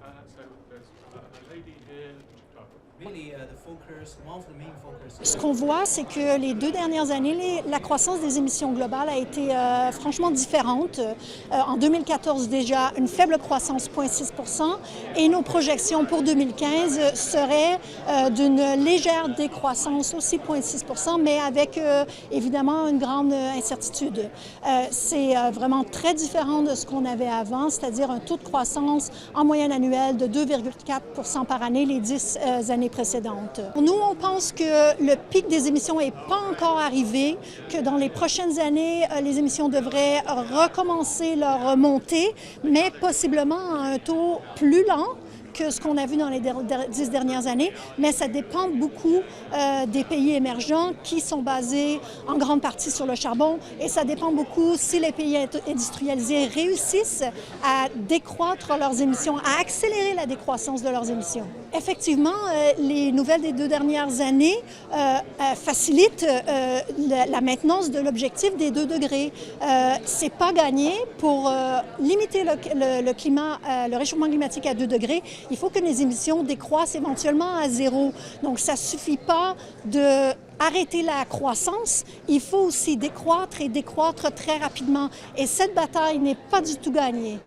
So there's a lady here. Ce qu'on voit, c'est que les 2 dernières années, la croissance des émissions globales a été franchement différente. En 2014, déjà, une faible croissance, 0,6 %, et nos projections pour 2015 seraient d'une légère décroissance, aussi 0,6 %, mais avec évidemment une grande incertitude. C'est vraiment très différent de ce qu'on avait avant, c'est-à-dire un taux de croissance en moyenne annuelle de 2,4 % par année les 10 années précédentes. Nous, on pense que le pic des émissions n'est pas encore arrivé, que dans les prochaines années, les émissions devraient recommencer leur montée, mais possiblement à un taux plus lent que ce qu'on a vu dans les 10 dernières années, mais ça dépend beaucoup des pays émergents qui sont basés en grande partie sur le charbon, et ça dépend beaucoup si les pays industrialisés réussissent à décroître leurs émissions, à accélérer la décroissance de leurs émissions. Effectivement, les nouvelles des 2 dernières années facilitent la maintenance de l'objectif des 2 degrés. C'est pas gagné pour limiter le réchauffement climatique à 2 degrés. Il faut que les émissions décroissent éventuellement à 0. Donc, ça ne suffit pas d'arrêter la croissance. Il faut aussi décroître et décroître très rapidement. Et cette bataille n'est pas du tout gagnée.